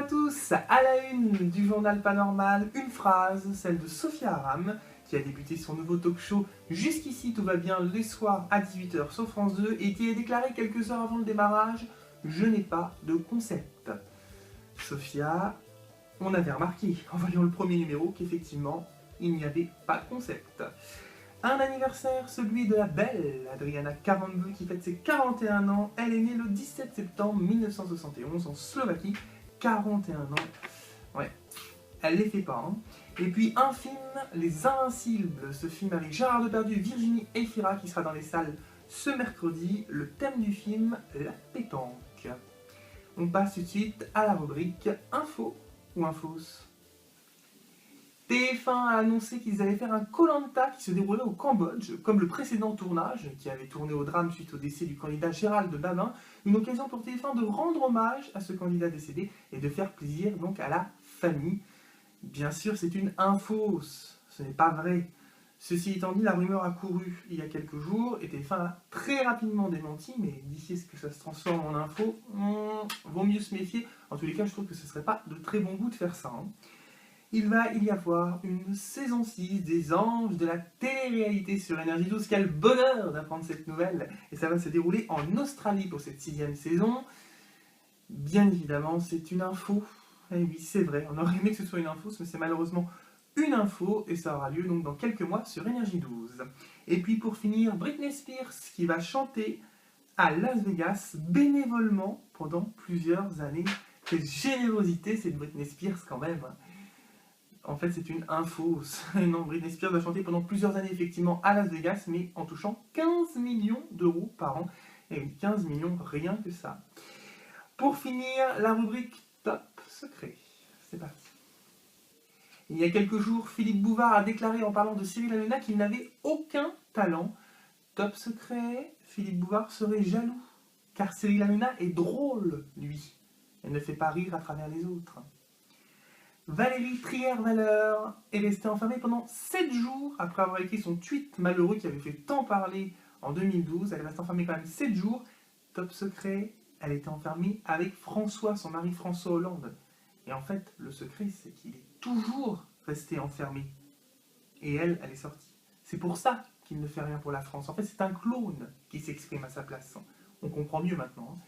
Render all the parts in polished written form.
à tous, à la une du journal Panormal, une phrase, celle de Sophia Aram, qui a débuté son nouveau talk-show Jusqu'ici tout va bien les soirs à 18h sur France 2 et qui a déclaré quelques heures avant le démarrage « Je n'ai pas de concept ». Sophia, on avait remarqué en voyant le premier numéro qu'effectivement, il n'y avait pas de concept. Un anniversaire, celui de la belle Adriana Karambeu qui fête ses 41 ans. Elle est née le 17 septembre 1971 en Slovaquie. 41 ans. Ouais, elle les fait pas. Hein. Et puis un film, Les Invincibles, ce film avec Gérard Depardieu et Virginie Efira qui sera dans les salles ce mercredi. Le thème du film, la pétanque. On passe tout de suite à la rubrique Info ou Infos. TF1 a annoncé qu'ils allaient faire un Koh-Lanta qui se déroulait au Cambodge, comme le précédent tournage, qui avait tourné au drame suite au décès du candidat Gérald Babin. Une occasion pour TF1 de rendre hommage à ce candidat décédé et de faire plaisir donc à la famille. Bien sûr, c'est une info, ce n'est pas vrai. Ceci étant dit, la rumeur a couru il y a quelques jours et TF1 a très rapidement démenti, mais d'ici à ce que ça se transforme en info, vaut mieux se méfier. En tous les cas, je trouve que ce ne serait pas de très bon goût de faire ça. Hein. Il va y avoir une saison 6 des Anges de la télé-réalité sur Énergie 12. Quel bonheur d'apprendre cette nouvelle! Et ça va se dérouler en Australie pour cette 6e saison. Bien évidemment, c'est une info. Et oui, c'est vrai, on aurait aimé que ce soit une info, mais c'est malheureusement une info et ça aura lieu donc dans quelques mois sur Énergie 12. Et puis pour finir, Britney Spears qui va chanter à Las Vegas bénévolement pendant plusieurs années. Quelle générosité, c'est de Britney Spears quand même. En fait, c'est une info. Non, Britney Spears va chanter pendant plusieurs années, effectivement, à Las Vegas, mais en touchant 15 millions d'euros par an. Et oui, 15 millions, rien que ça. Pour finir, la rubrique Top Secret. C'est parti. Il y a quelques jours, Philippe Bouvard a déclaré en parlant de Cyril Hanouna qu'il n'avait aucun talent. Top Secret, Philippe Bouvard serait jaloux. Car Cyril Hanouna est drôle, lui. Elle ne fait pas rire à travers les autres. Valérie Trierweiler est restée enfermée pendant 7 jours après avoir écrit son tweet malheureux qui avait fait tant parler en 2012. Elle est restée enfermée quand même 7 jours. Top secret, elle était enfermée avec François, son mari François Hollande. Et en fait, le secret, c'est qu'il est toujours resté enfermé. Et elle est sortie. C'est pour ça qu'il ne fait rien pour la France. En fait, c'est un clone qui s'exprime à sa place. On comprend mieux maintenant.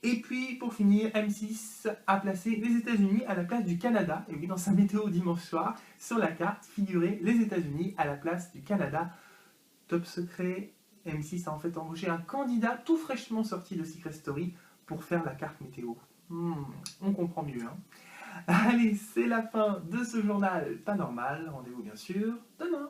Et puis, pour finir, M6 a placé les États-Unis à la place du Canada. Et oui, dans sa météo dimanche soir, sur la carte, figurait les États-Unis à la place du Canada. Top secret, M6 a en fait embauché un candidat tout fraîchement sorti de Secret Story pour faire la carte météo. On comprend mieux, hein. Allez, c'est la fin de ce journal Panormal. Rendez-vous bien sûr demain.